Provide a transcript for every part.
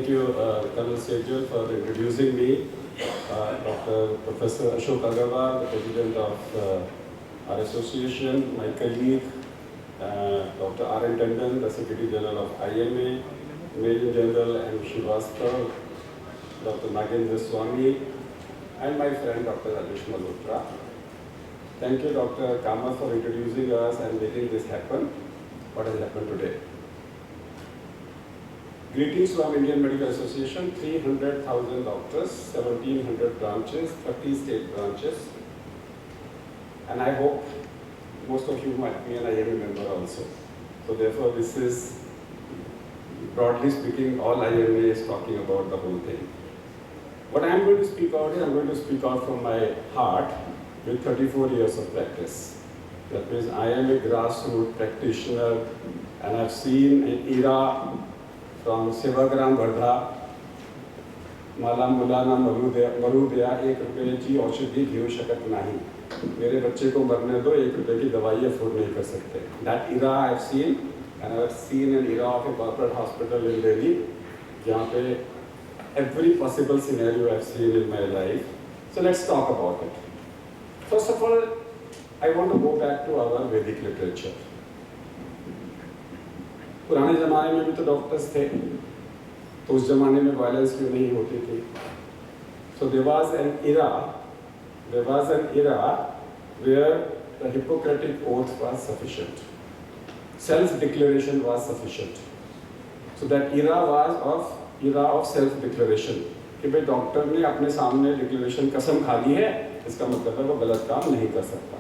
you, Colonel Sejal, for introducing me. Dr. Professor Ashok Aggarwal, the President of our association, my colleague, Dr. R.N. Tandon, the Secretary General of IMA, Major General M. Srivastava, Dr. Nagendra Swami, and my friend Dr. Rajesh Malhotra. Thank you, Dr. Kama, for introducing us and making this happen, what has happened today. Greetings from Indian Medical Association, 300,000 doctors, 1,700 branches, 30 state branches. And I hope most of you might be an IMA member also. So therefore, this is, broadly speaking, all IMA is talking about the whole thing. What I'm going to speak out is, I'm going to speak out from my heart with 34 years of practice. That means I am a grassroots practitioner, and I've seen an era from Sevagram Vardha, Mala Mulana Marudya, एक रुपये की औषधि घेऊ शकत नहीं. मेरे बच्चे को मरने दो, एक रुपये की दवाई अफोर्ड नहीं कर सकते. That era I've seen, and I've seen an era of a corporate hospital in Delhi, जहाँ पे every possible scenario I've seen in my life. So let's talk about it. First of all, I want to go back to our Vedic literature. पुराने ज़माने में भी तो doctors थे, तो उस ज़माने में वायलेंस क्यों नहीं होती थी? So there was an era where the Hippocratic oath was sufficient. Self-declaration was sufficient. So that era was of self-declaration. कि भाई डॉक्टर ने अपने सामने डिक्लेरेशन कसम खा ली है, इसका मतलब है वो गलत काम नहीं कर सकता.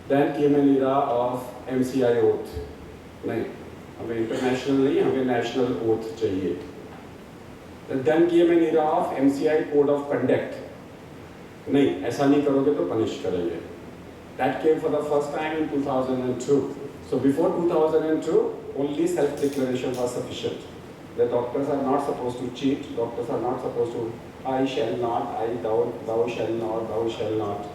Then came an era of MCI oath. नहीं, हमें इंटरनेशनल नहीं, हमें नेशनल ओथ चाहिए. Then came an era of MCI code of conduct. नहीं, ऐसा नहीं करोगे तो पनिश करेंगे. That came for the first time in 2002. So before 2002, only self-declaration was sufficient. The doctors are not supposed to cheat. Doctors are not supposed to, I shall not, I doubt, thou shall not, thou shall not.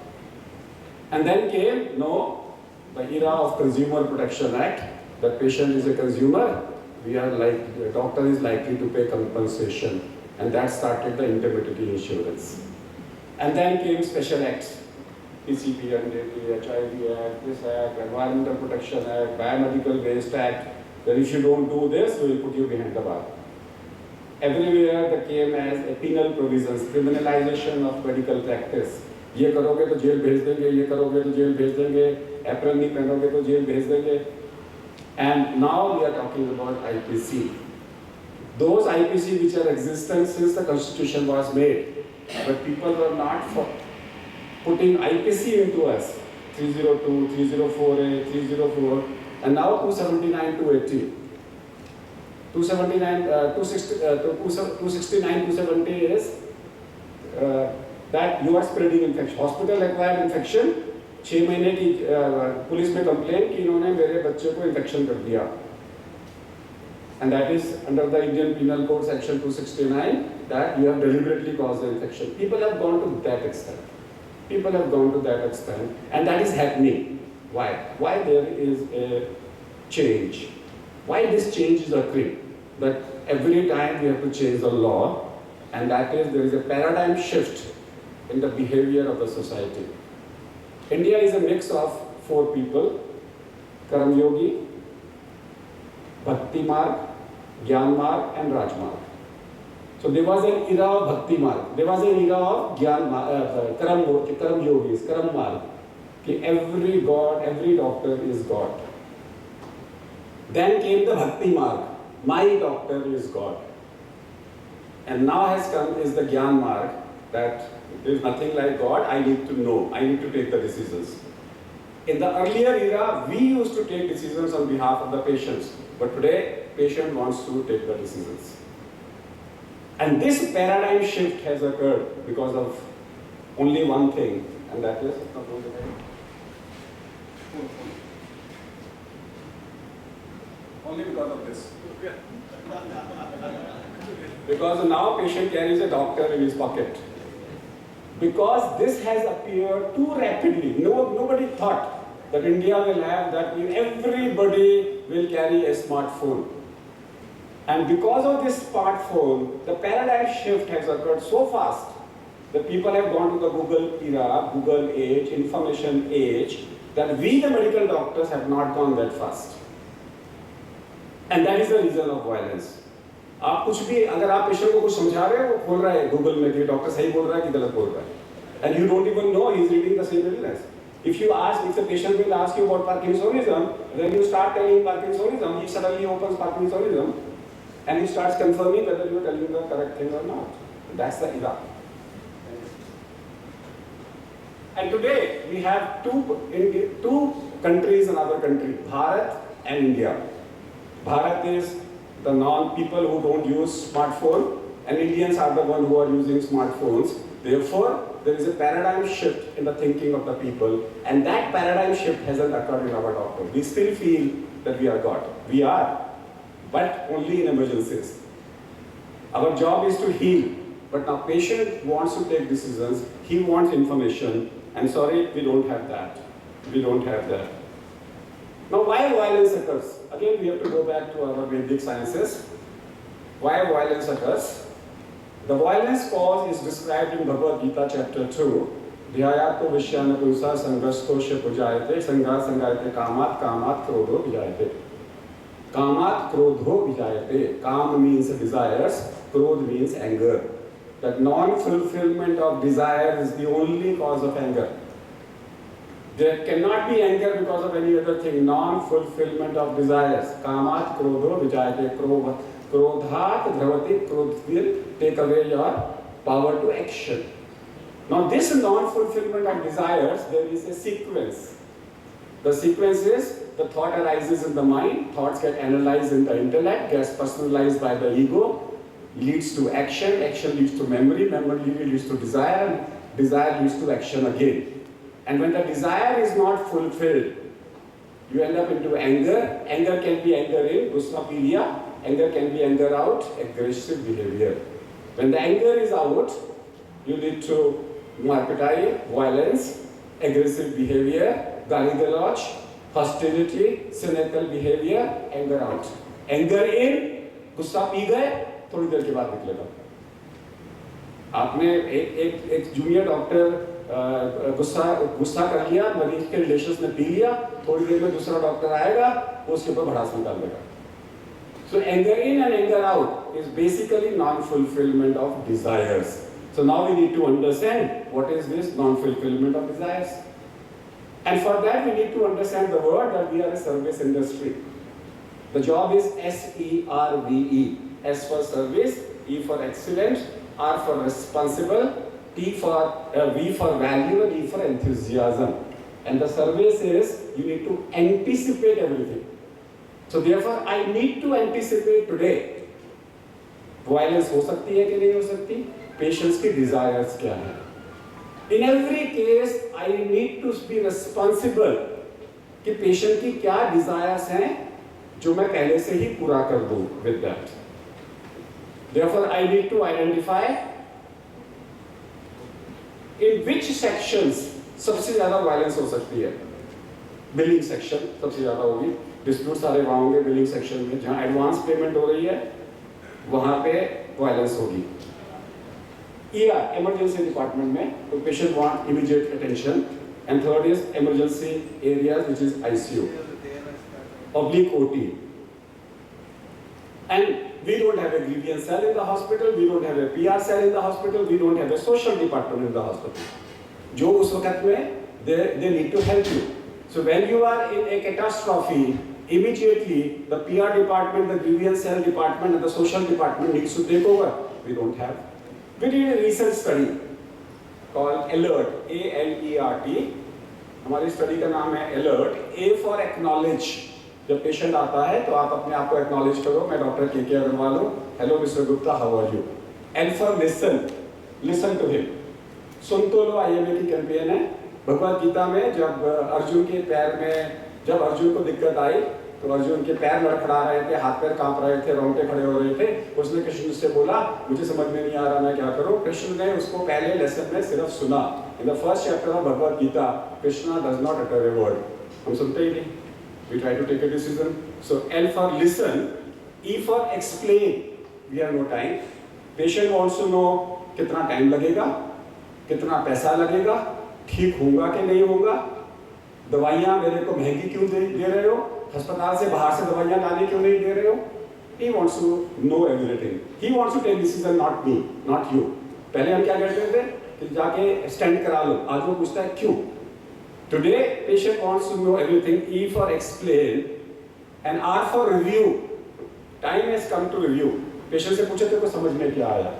And then came, no, the era of Consumer Protection Act. The patient is a consumer. We are like, the doctor is likely to pay compensation. And that started the indemnity insurance. And then came special acts. PCP, NDT, HIV Act, this Act, Environmental Protection Act, Biomedical Waste Act. That if you don't do this, we will put you behind the bar. Everywhere that came as a penal provisions, criminalization of medical practice. ये करोगे तो jail भेज देंगे, ये करोगे तो jail भेज देंगे, एप्रन नहीं पहनोगे तो जेल भेज देंगे. And now we are talking about IPC. Those IPC which are existent since the constitution was made, but people were not putting IPC into us. 302, 304A, 304, and now 279, 280. 269, 270 is that you are spreading infection. Hospital-acquired infection. 6 महीने की police में complain कि इन्होंने मेरे बच्चे को infection कर दिया. And that is under the Indian Penal Code section 269 that you have deliberately caused the infection. People have gone to that extent. People have gone to that extent, and that is happening. Why? Why there is a change? Why this change is occurring? That every time we have to change the law, and that is there is a paradigm shift in the behavior of the society. India is a mix of 4 people: Karam Yogi, Bhakti Marg, Gyan Marg, and Raj Marg. So there was an era of Bhakti Marg. There was an era of Gyan Marg, Karam Yogis, Karam Marg. Every God, every doctor is God. Then came the Bhakti Marg. My doctor is God. And now has come is the Gyan Marg, that there is nothing like God, I need to know, I need to take the decisions. In the earlier era, we used to take decisions on behalf of the patients, but today, patient wants to take the decisions. And this paradigm shift has occurred because of only one thing, and that is only because of this. Because now patient carries a doctor in his pocket. Because this has appeared too rapidly. Nobody thought that India will have that everybody will carry a smartphone. And because of this smartphone, the paradigm shift has occurred so fast that people have gone to the Google era, Google age, information age, that we the medical doctors have not gone that fast. And that is the reason of violence. आप कुछ भी अगर आप patient को कुछ समझा रहे हो वो खोल रहा है गूगल में कि डॉक्टर सही बोल रहा है कि गलत बोल रहा है, and you don't even know he is reading the same illness. If you ask, if the patient will ask you about Parkinsonism, when you start telling Parkinsonism, he suddenly opens Parkinsonism and he starts confirming whether you are telling the correct thing or not. That's the era. And today we have two countries in our country, Bharat and India. Bharat is the non-people who don't use smartphone, and Indians are the ones who are using smartphones. Therefore, there is a paradigm shift in the thinking of the people, and that paradigm shift hasn't occurred in our doctor. We still feel that we are God. We are, but only in emergencies. Our job is to heal, but now patient wants to take decisions, he wants information, and sorry, we don't have that. We don't have that. Now, why violence occurs? Again, we have to go back to our Vedic sciences. Why violence occurs? The violence cause is described in Bhagavad Gita chapter 2. Dhyayato vishyanapursa sanghastosya pujayate sangha sanghayate kamat kamat krodho vijayate. Kamat krodho vijayate. Kam means desires, krodh means anger. That non-fulfillment of desire is the only cause of anger. There cannot be anger because of any other thing. Non-fulfillment of desires. Kamat krodho vijayate. Krodhat dhravati. Krodh will take away your power to action. Now this non-fulfillment of desires, there is a sequence. The sequence is the thought arises in the mind, thoughts get analyzed in the intellect, gets personalized by the ego, leads to action, action leads to memory, memory leads to desire, desire leads to action again. And when the desire is not fulfilled, you end up into anger. Anger can be anger in, gusaphilia. Anger can be anger out, aggressive behavior. When the anger is out, you lead to marpitai, violence, aggressive behavior, gari-galach, hostility, cynical behavior, anger out. Anger in, गुस्सा P गए, थोड़ी देर के बाद निकलेगा. आपने एक junior doctor गुस्सा कर लिया, मरीज के रिलेशंस ने पी लिया, थोड़ी देर में दूसरा डॉक्टर आएगा, वो उसके ऊपर भड़ास निकाल देगा. So anger in and anger out is basically non-fulfillment of desires. So now we need to understand what is this non-fulfillment of desires. And for that we need to understand the word that we are a service industry. The job is SERVE. S for service, E for excellent, R for responsible, V for value, and E for enthusiasm. And the service is you need to anticipate everything. So therefore, I need to anticipate today. Violence हो सकती है कि नहीं हो सकती? Patients की desires क्या हैं? In every case, I need to be responsible कि patient की क्या desires हैं जो मैं पहले से ही पूरा कर दूँ with that. Therefore, I need to identify in which sections सबसे ज़्यादा violence हो सकती है. Billing section सबसे ज़्यादा होगी. डिस्प्यूट सारे वहाँ होंगे बिलिंग सेक्शन में, जहाँ एडवांस पेमेंट हो रही है वहाँ पे वायलेंस होगी. इमरजेंसी डिपार्टमेंट में तो patient want immediate attention. And third is emergency areas which is ICU oblique OT. And we don't have a grievance cell in the hospital, we don't have a PR cell in the hospital, we don't have a social department in the hospital. जो उस वक्त में they need to help you. So when you are in a catastrophe, immediately the PR department, the grievance cell department, and the social department needs to take over. We don't have. We did a recent study called ALERT, A-L-E-R-T. हमारी study का नाम है ALERT. A for acknowledge. जब patient आता है तो आप अपने आप को एक्नॉलेज करो, मैं डॉक्टर के अग्रवाल हूँ, hello mister Gupta, how are you. And for listen to him. सुन तो लो IMA की कैंपेन है. भगवद गीता में जब अर्जुन के पैर में, जब अर्जुन को दिक्कत आई तो अर्जुन के पैर लड़खड़ा रहे थे, हाथ पैर कांप रहे थे, रोंगटे खड़े हो रहे थे. उसने कृष्ण से बोला मुझे समझ में नहीं आ रहा मैं क्या करूं. कृष्ण ने उसको पहले लेसन में सिर्फ सुना. In the first chapter of Bhagavad Gita Krishna does not utter a word. हम सुनते ही नहीं. We try to take a decision. So L for listen, E for explain, we have no time. Patient wants to know कितना time लगेगा, कितना पैसा लगेगा, ठीक होगा कि नहीं होगा, दवाइयाँ मेरे को महंगी क्यों दे रहे हो, अस्पताल से बाहर से दवाइयाँ लाने क्यों नहीं दे रहे हो. He wants to know everything. He wants to take decision, not me, not you. पहले हम क्या करते थे कि जाके स्टैंड करा लो, आज वो पूछता है क्यों. Today patient wants to know everything. E for explain and R for review. Time has come to review. Patient से पूछे तेरे को समझ में क्या आया.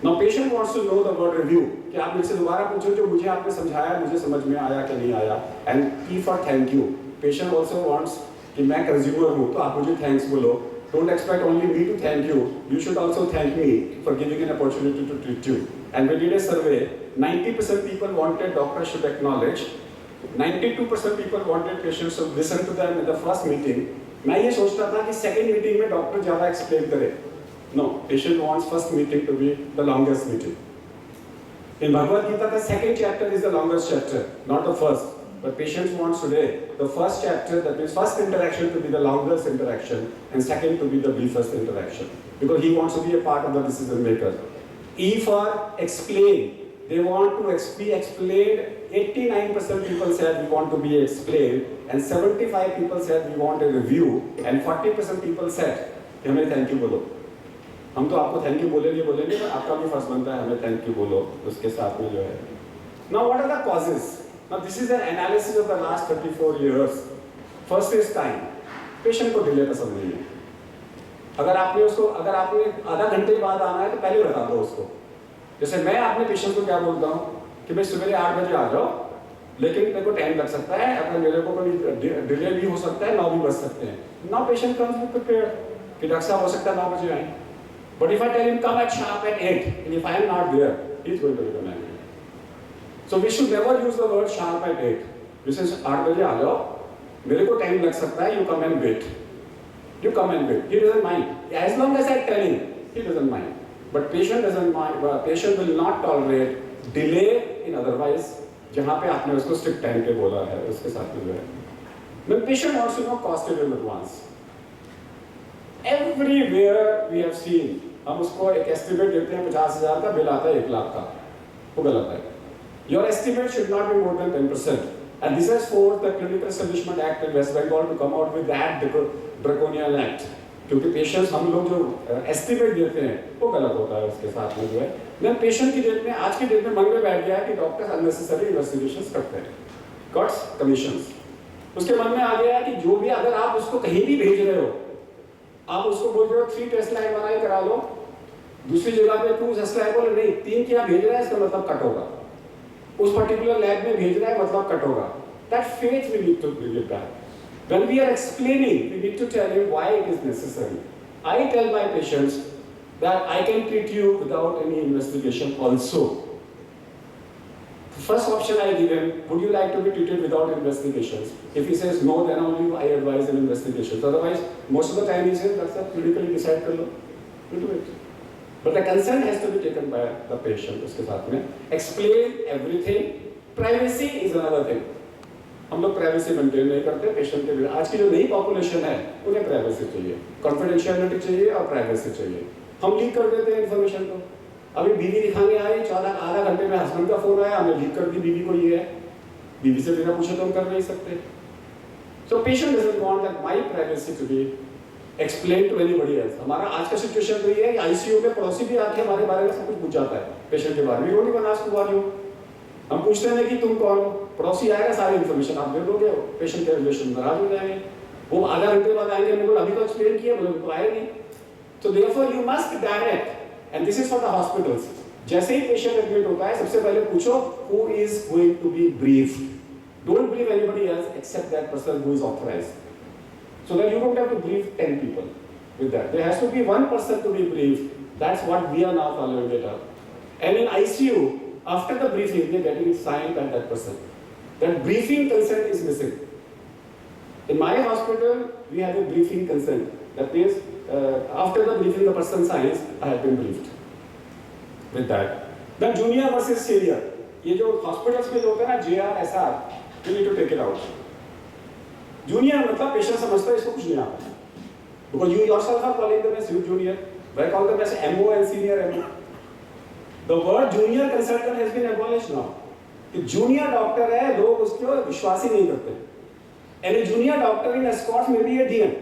Now patient wants to know the word review. कि आप मेरे से दोबारा पूछो जो मुझे आपने समझाया मुझे समझ में आया कि नहीं आया. And E for thank you. Patient also wants कि मैं कंज्यूमर हूँ तो आप मुझे थैंक्स बोलो. Don't expect only me to thank you. You should also thank me for giving an opportunity to treat you. And we did a survey. 90% people wanted doctors should acknowledge. 92% people wanted patients to listen to them in the first meeting. मैं ये सोचता था कि second meeting में doctor ज़्यादा explain करे. No, patient wants first meeting to be the longest meeting. In Bhagavad Gita, the second chapter is the longest chapter, not the first. But patient wants today the first chapter, that means first interaction, to be the longest interaction, and second to be the briefest interaction, because he wants to be a part of the decision maker. E for explain. They want to be explained. 89% people said we want to be explained, and 75 people said we want a review, and 40% people said कि हमें thank you बोलो. हम तो आपको thank you बोलेंगे पर आपका भी फर्ज बनता है हमें थैंक यू बोलो उसके साथ में जो है. Now what are the causes? Now this is an analysis of the last 34 years. First is time. Patient को डिले पसंद नहीं है. अगर आपने आधा घंटे बाद आना है तो पहले बता दो उसको. जैसे मैं अपने पेशेंट को क्या बोलता हूँ कि भाई सुबह 8 बजे आ जाओ, लेकिन मेरे को टाइम लग सकता है, अगर मेरे को कोई डिले भी हो सकता है, 9 भी बज सकते हैं. Now patient comes with prepared कि डॉक्टर साहब हो सकता है 9 बजे आए. But if I tell him come at sharp at 8, and if I am not there, he's going to become angry. So we should never use the word sharp at 8. This is 8 बजे आ जाओ, मेरे को time लग सकता है, you come and wait. You come and wait. He doesn't mind. As long as I tell him, he doesn't mind. But patient doesn't mind. Patient will not tolerate delay in otherwise. जहाँ पे आपने उसको strict time पे बोला है, उसके साथ में जो है. When patient wants to know cost in advance. Everywhere we have seen, हम उसको एक estimate देते हैं 50,000 का, बिल आता है 1 लाख का. वो गलत है. Your estimate should not be more than 10%. And this has forced the Clinical Establishment Act in West Bengal to come out with that draconian act. क्योंकि पेशेंट्स हम लोग जो एस्टिमेट देते हैं वो गलत होता है उसके साथ में जो है. मैं पेशेंट की डेट में आज की डेट में मन में बैठ गया है कि डॉक्टर्स अननेसेसरी इन्वेस्टिगेशंस करते हैं, कट्स कमीशंस. उसके मन में आ गया है कि जो भी अगर आप उसको कहीं भी भेज रहे हो, आप उसको बोल रहे हो 3 टेस्ट लाइन बनाए करा लो, दूसरी जगह पे 2 टेस्ट लाइन बोले नहीं 3 क्या भेज रहा है इसका मतलब कट होगा, उस पर्टिकुलर लैब में भेज रहा है मतलब कट होगा. That faith we need to bring it back. When we are explaining, we need to tell him why it is necessary. I tell my patients that I can treat you without any investigation also. The first option I give him, would you like to be treated without investigations? If he says no, then only I advise an investigation. Otherwise, most of the time he says, that's a clinically decide kar lo. You do it. But the consent has to be taken by the patient. उसके साथ में explain everything. Privacy is another thing. हम लोग privacy maintain नहीं करते patient के लिए. आज की जो नई पॉपुलेशन है उन्हें प्राइवेसी चाहिए, कॉन्फिडेंशियलिटी चाहिए और प्राइवेसी चाहिए. हम लीक कर देते हैं इन्फॉर्मेशन को. अभी बीवी दिखाने आई, आधा घंटे में हस्बैंड का फोन आया, हमने लीक कर दी बीवी को. ये है, बीवी से बिना पूछे तो हम कर नहीं सकते. So patient doesn't want that my privacy to be explain to anybody else. हमारा आज का सिचुएशन तो ये है कि आईसीयू में पड़ोसी भी आके हमारे बारे में सब कुछ पूछ जाता है पेशेंट के बारे में. रोटी बना सुबह जो हम पूछते हैं कि तुम कौन हो, पड़ोसी आएगा सारी इन्फॉर्मेशन आप दे दोगे, पेशेंट के रिलेशन नाराज हो जाएंगे. वो आधा घंटे बाद आएंगे, हमने बोला अभी तो एक्सप्लेन किया, बोले तो आए नहीं. तो therefore you must direct, and this is for the hospitals. जैसे ही पेशेंट एडमिट होता है सबसे पहले पूछो who is going to be briefed. Don't believe anybody else except that person who is authorized, so that you don't have to brief 10 people with that. There has to be one person to be briefed. That's what we are now following it up. And in ICU, after the briefing, they are getting it signed by that person. That briefing consent is missing. In my hospital, we have a briefing consent. That means, after the briefing, the person signs, I have been briefed. With that. Then junior versus senior. ये जो hospitals में जो होता है ना JR, SR, you need to take it out. Junior मतलब patient समझता है इसको कुछ नहीं आता. because you yourself are calling them as junior. Why call them as MO and senior MO? The word junior consultant has been abolished now. कि junior doctor है, लोग उसको विश्वास ही नहीं करते. And a junior doctor in escorts may be a DM.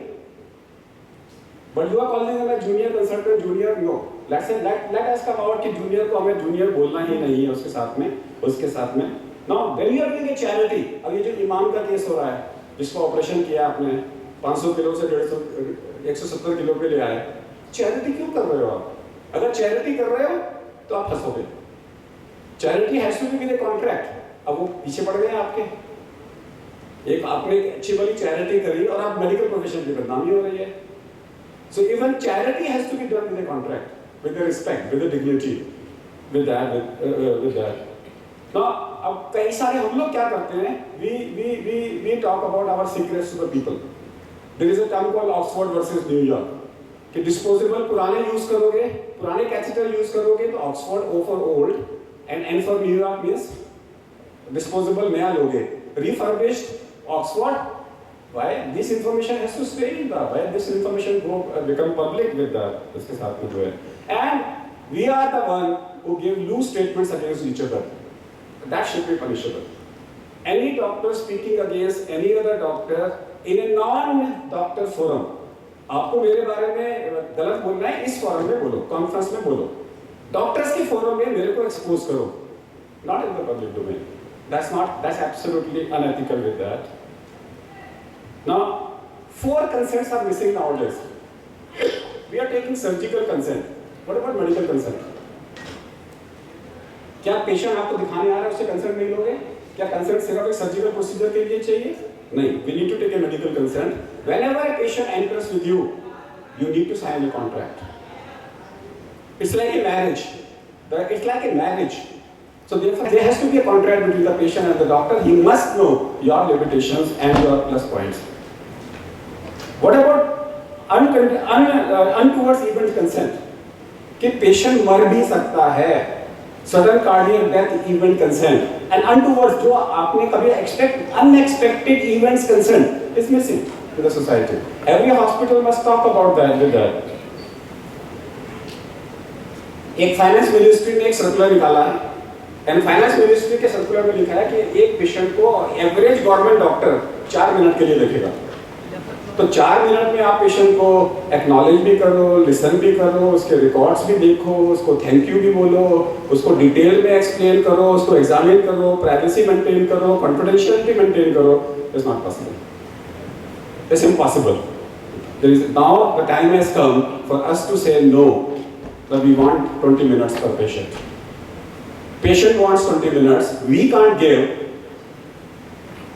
But you are calling them a junior consultant, junior, no. Let us come out कि junior को हमें junior बोलना ही नहीं है उसके साथ में. Now, when you are doing a charity, अब ये जो इमाम का केस हो रहा है, जिसको ऑपरेशन किया आपने 500 किलो से 170 किलो पे ले आए, चैरिटी क्यों कर रहे हो आप? अगर चैरिटी कर रहे हो तो आप फंसोगे. Charity has to be with a contract. अब वो पीछे पड़ गए आपके. एक आपने एक अच्छी वाली चैरिटी करी और आप मेडिकल प्रोफेशन की बदनामी हो रही है. So even charity has to be done with a contract, with the respect, with the dignity, with that. Now, अब कई सारे हम लोग क्या करते हैं? We talk about our secrets to the people. There is a term called Oxford versus New York. कि disposable पुराने यूज करोगे, पुराने कैथेटर यूज करोगे तो Oxford O for old and N for New York means disposable नया लोगे. Refurbished Oxford, why this information has to stay in the, why this information become public with the इसके साथ में जो है. And we are the one who give loose statements against each other. That should be punishable. Any doctor speaking against any other doctor in a non-doctor forum, आपको मेरे बारे में गलत बोलना है, इस फोरम में बोलो, कॉन्फ्रेंस में बोलो. डॉक्टर्स के फोरम में मेरे को एक्सपोज करो, not in the public domain. That's absolutely unethical with that. Now, 4 consents are missing nowadays. We are taking surgical consent. What about medical consent? क्या पेशेंट आपको दिखाने आ रहा है उससे कंसर्न नहीं लोगे? क्या कंसर्न सिर्फ एक सर्जिकल प्रोसीजर के लिए चाहिए? नहीं. We need to take a medical consent. Whenever a patient enters with you, you need to sign a contract. It's like a marriage. It's like a marriage. So therefore, there has to be a contract between the patient and the doctor. He must know your limitations and your plus points. What about untoward event consent? कि patient मर भी सकता है. Sudden cardiac death event consent and untoward जो आपने कभी unexpected events consent is missing in the society. Every hospital must talk about that with that. एक finance ministry ने एक सर्कुलर निकाला है एंड फाइनेंस मिनिस्ट्री के सर्कुलर में लिखा है कि एक पेशेंट को एवरेज गवर्नमेंट डॉक्टर 4 मिनट के लिए देखेगा. तो 4 मिनट में आप पेशेंट को एक्नॉलेज भी करो, लिसन भी करो, उसके रिकॉर्ड्स भी देखो, उसको थैंक यू भी बोलो, उसको डिटेल में एक्सप्लेन करो, उसको एग्जामिन करो, प्राइवेसी मेंटेन करो, कॉन्फिडेंशियलिटी मेंटेन करो. It's not possible. It's impossible. There is now the time has come for us to say no that we want 20 minutes पर patient. Patient wants 20 minutes, we can't give.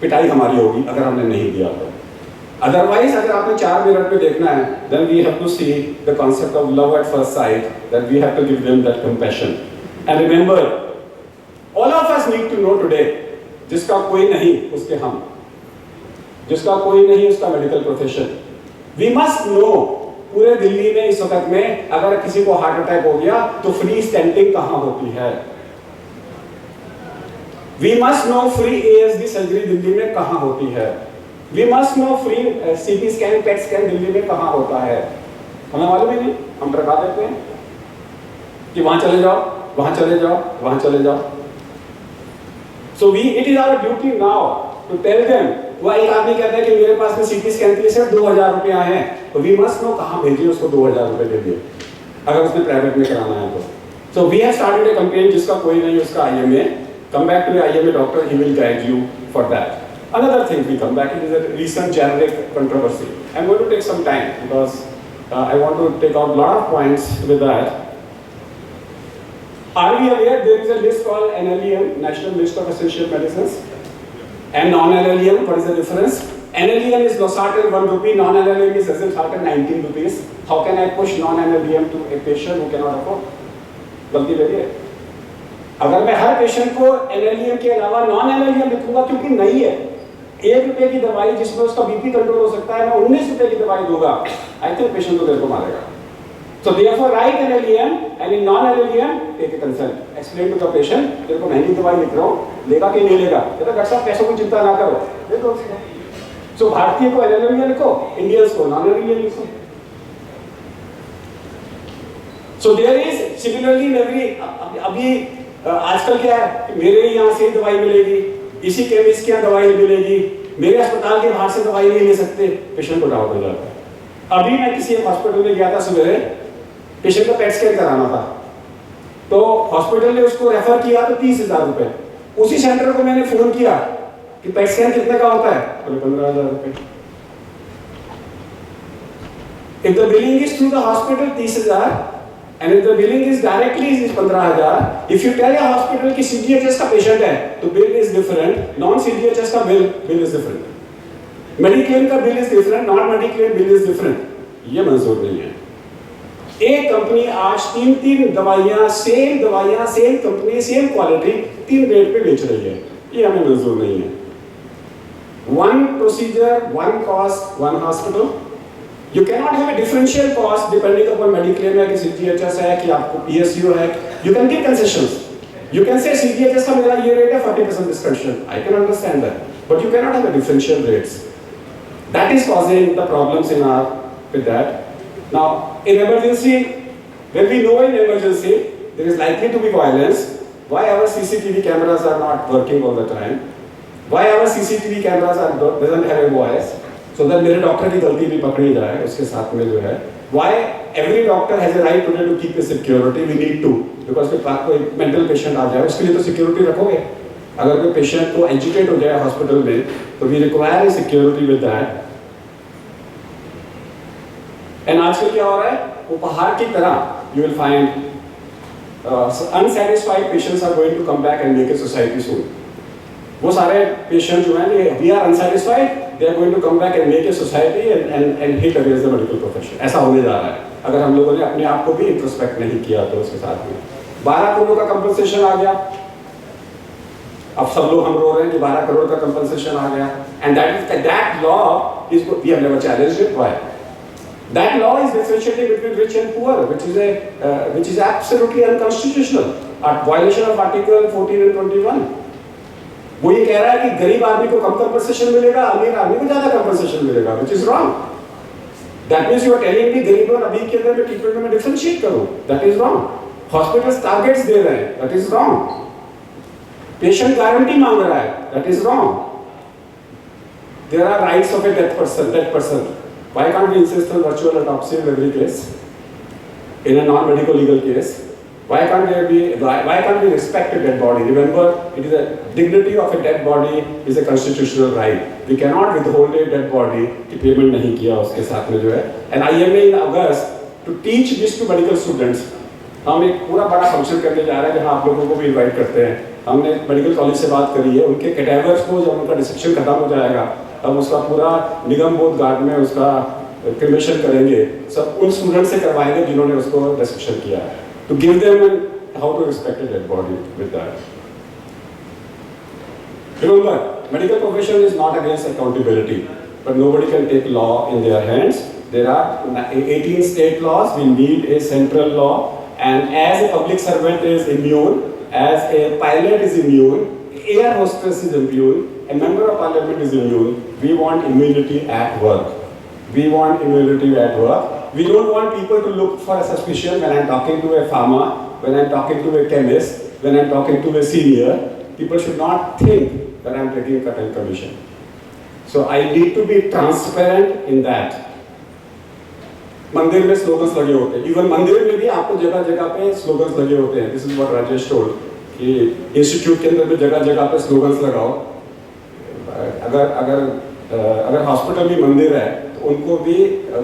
पिटाई हमारी होगी अगर हमने नहीं दिया तो. Otherwise, अगर आपने 4 मिनट में देखना है, then we have to see the concept of love at first sight, that we have to give them that compassion. And remember, all of us need to know today, जिसका कोई नहीं उसके हम, जिसका कोई नहीं उसका medical profession. We must know पूरे दिल्ली में इस वक्त में अगर किसी को हार्ट अटैक हो गया तो फ्री स्टेंटिंग कहाँ होती है. We must know free ASD surgery Delhi में कहाँ होती है. We must know free CT scan, PET scan Delhi में कहाँ होता है. हमें मालूम ही नहीं, हम डरा देते हैं कि वहाँ चले जाओ, वहाँ चले जाओ, वहाँ चले जाओ. So it is our duty now to tell them. वो एक आदमी कहता है कि मेरे पास में CT स्कैन के लिए सिर्फ 2000 रुपया है, तो we must know कहाँ भेजिए उसको 2000 रुपये दे दिए अगर उसने प्राइवेट में कराना है तो. So we have started a campaign जिसका कोई नहीं उसका IMA. Come back to the IMA doctor, he will guide you for that. Another thing we come back, it is a recent generic controversy. I'm going to take some time because I want to take out a lot of points with that. Are we aware there is a list called NLEM, National List of Essential Medicines, and non-NLEM? What is the difference? NLEM is losartan 1 rupee, non-NLEM is azeltartan 19 rupees. How can I push non-NLEM to a patient who cannot afford? गलती मेरी है. अगर मैं हर patient को NLEM के अलावा non-NLEM लिखूंगा क्योंकि नहीं है, 1 रुपये की दवाई जिसमें उसका बीपी कंट्रोल हो सकता है, मैं 19 रुपये की दवाई दूंगा, आई थिंक पेशेंट को देर को मारेगा. So therefore write NLEM and in non-NLEM take a consent. Explain to the patient, तेरे को महंगी दवाई लिख रहा हूँ, लेगा कि नहीं लेगा? कहता डॉक्टर साहब पैसों की चिंता ना करो, दे दो उसको. So भारतीय को NLEM लिखो, इंडियंस को non-NLEM लिखो. So there is similarly in every अभी आजकल क्या है, मेरे यहाँ से दवाई मिलेगी, इसी केमिस्ट के यहाँ दवाई मिलेगी, मेरे अस्पताल के बाहर से दवाई नहीं ले सकते, पेशेंट को डाउट हो जाता है। अभी मैं किसी एक हॉस्पिटल में गया था सवेरे, पेशेंट का पेट स्कैन कराना था, तो हॉस्पिटल ने उसको रेफर किया तो 30,000 रुपए। उसी सेंटर को मैंने फोन किया कि पेट स्कैन कितने का होता है, बोले 15,000 रुपए। If the billing is through the hospital 30,000 and if the billing is directly is 15,000, if you tell a hospital कि CGHS का पेशेंट है तो bill is different, non CGHS का bill is different, मेडिक्लेम का bill is different, non mediclaim bill is different, ये मंजूर नहीं है। एक कंपनी आज तीन दवाइयां same company same quality 3 rate पे बेच रही है, ये हमें मंजूर नहीं है। One procedure, one cost, one hospital. You cannot have a differential cost depending upon Mediclaim है कि CGHS है कि आपको PSU है। You can give concessions. You can say CGHS का मेरा ये रेट है 40% discretion. I can understand that, but you cannot have a differential rates. That is causing the problems in our with that. Now, in emergency, when we know in emergency there is likely to be violence, why our CCTV cameras are not working all the time? Why our CCTV cameras doesn't have a voice? So that मेरे doctor की गलती भी पकड़ी जाए उसके साथ में जो है। Why every doctor has a right today to keep a security? We need to, because फिर कोई mental patient आ जाए उसके लिए तो security रखोगे। अगर कोई patient को educate हो जाए hospital में तो we require a security with that. And आजकल क्या हो रहा है, वो पहाड़ की तरह you will find unsatisfied patients are going to come back and make a society soon. वो सारे patient जो हैं we are unsatisfied, they are going to come back and make a society and hit against the medical profession. ऐसा होने जा रहा है अगर हम लोगों ने अपने आप को भी इंट्रोस्पेक्ट नहीं किया तो उसके साथ में 12 करोड़ का कंपनसेशन आ गया। अब सब लोग हम रो रहे हैं कि 12 करोड़ का कंपनसेशन आ गया, and that law is we have never challenged it. Why? That law is differentiating between rich and poor, which is absolutely unconstitutional, a violation of Article 14 and 21. वो ये कह रहा है कि गरीब आदमी को कम कंपनसेशन मिलेगा, अमीर आदमी को ज्यादा कंपनसेशन मिलेगा, which is wrong. That means you are telling me गरीब और अमीर के अंदर में ट्रीटमेंट में डिफरेंशिएट करो, that is wrong. Hospitals targets दे रहे हैं, that is wrong. Patient guarantee मांग रहा है, that is wrong. There are rights of a dead person. Why can't we insist on virtual autopsy in every case? In a non-medical legal case? Why can't we respect a dead body? Remember, it is a dignity of a dead body is a constitutional right. We cannot withhold a dead body कि payment नहीं किया उसके साथ में जो है। And IMA in August to teach this to medical students, हम एक पूरा बड़ा फंक्शन करने जा रहे हैं जहाँ आप लोगों को भी इनवाइट करते हैं। हमने मेडिकल कॉलेज से बात करी है, उनके कैडेवर्स को जब उनका डिसेक्शन खत्म हो जाएगा तब उसका पूरा निगम बोध गार्ड में उसका क्रिमेशन करेंगे, सब उन स्टूडेंट से करवाएंगे जिन्होंने उसको डिसेक्शन किया है, to give them how to respect a dead body with that. Remember, medical profession is not against accountability, but nobody can take law in their hands. There are 18 state laws, we need a central law, and as a public servant is immune, as a pilot is immune, air hostess is immune, a member of parliament is immune, we want immunity at work. We want immunity at work. We don't want people to look for a suspicion when I'm talking to a farmer, when I'm talking to a chemist, when I'm talking to a senior. People should not think that I'm taking cut and commission. So I need to be transparent in that. मंदिर में slogans लगे होते हैं, even मंदिर में भी आपको जगह जगह पे स्लोगन्स लगे होते हैं। This is what Rajesh told कि इंस्टीट्यूट के अंदर भी जगह जगह पे स्लोगन्स लगाओ। अगर हॉस्पिटल भी मंदिर है तो उनको भी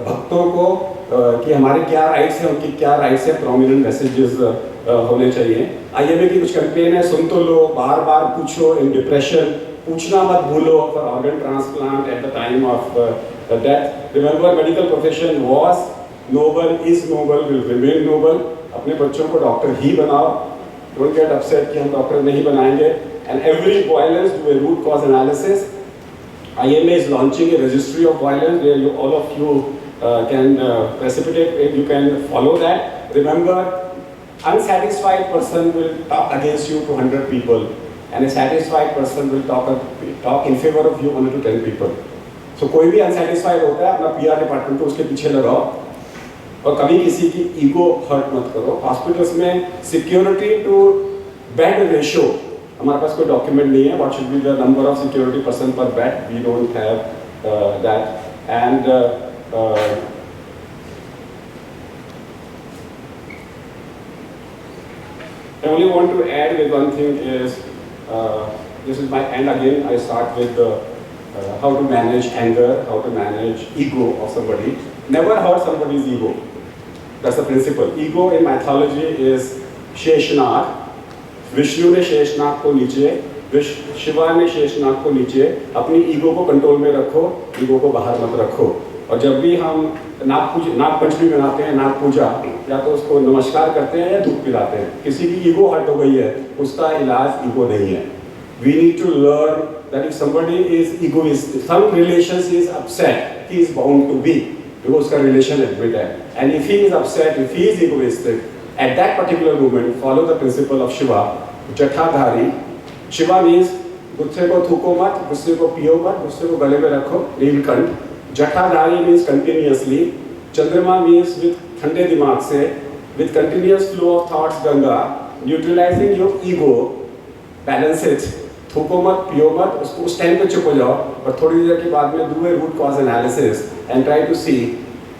भक्तों को कि हमारे क्या राइट्स हैं, उनकी क्या राइट्स हैं, प्रोमिनेंट मैसेजेस होने चाहिए। IMA की कुछ कैंपेन है, सुन तो लो, बार बार पूछो, इन डिप्रेशन पूछना मत भूलो, for organ transplant at the time of death. Remember, medical profession was noble, is noble, will remain noble. अपने बच्चों को डॉक्टर ही बनाओ, डोंट गेट अपसेट कि हम डॉक्टर नहीं बनाएंगे। And every violence do a root cause analysis. IMA is launching a registry of violence where all of you can precipitate, you can follow that. Remember, unsatisfied person will talk against you to 100 people, and a satisfied person will talk in favor of you only to 10 people. So कोई भी unsatisfied होता है, अपना PR department को उसके पीछे लगाओ, और कभी किसी की ईगो हर्ट मत करो। हॉस्पिटल्स में सिक्योरिटी टू बेड रेशो हमारे पास कोई डॉक्यूमेंट नहीं है, what should be the number of security person per bed, we don't have that. And I only want to add with one thing is, this is my end again, I start with how to manage anger, how to manage ego of somebody. Never hurt somebody's ego. That's the principle. Ego in mythology is Sheshnag. Vishnu ने शेषनाग को नीचे, शिवा ने शेषनाग को नीचे, अपनी ego को control में रखो, ईगो को बाहर मत रखो। और जब भी हम नाग पंचमी मनाते हैं, नाग पूजा, या तो उसको नमस्कार करते हैं या दूध पिलाते हैं। किसी की ईगो हर्ट हो गई है, उसका इलाज ईगो नहीं है। We need to learn that if somebody is egoistic, some relations is upset, he is bound to be, because उसका relation admit है। And if he is upset, if he is egoistic, at that particular moment, follow the principle of Shiva, जठाधारी। Shiva means गुस्से को थूको मत, गुस्से को पियो मत, गुस्से को गले में रखो, नीलकंठ। जठाधारी means continuously। चंद्रमा means with ठंडे दिमाग से, with continuous flow of thoughts Ganga, neutralizing your ego, balance it। थूको मत, पियो मत, उसको उस टाइम पे चुप हो जाओ, और थोड़ी देर के बाद में do a root cause analysis and try to see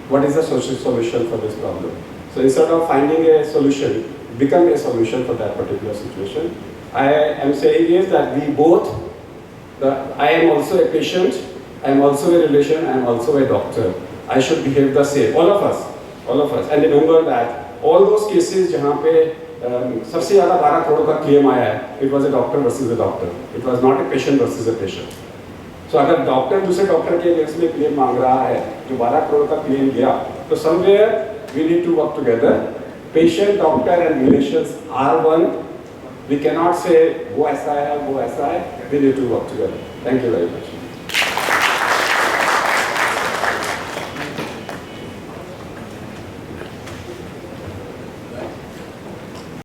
what is the solution for this problem. So instead of finding a solution, become a solution for that particular situation. I am saying is that we both, I am also a patient, I am also a relation, I am also a doctor. I should behave the same, all of us. And remember that all those cases जहाँ पे सबसे ज़्यादा 12 करोड़ का claim आया है, it was a doctor versus a doctor. It was not a patient versus a patient. So अगर doctor दूसरे doctor के अगेंस्ट में क्लेम मांग रहा है, जो 12 करोड़ का क्लेम गया, तो somewhere we need to work together. Patient, doctor and relations are one. We cannot say वो ऐसा है, वो ऐसा है. We need to work together. Thank you very much.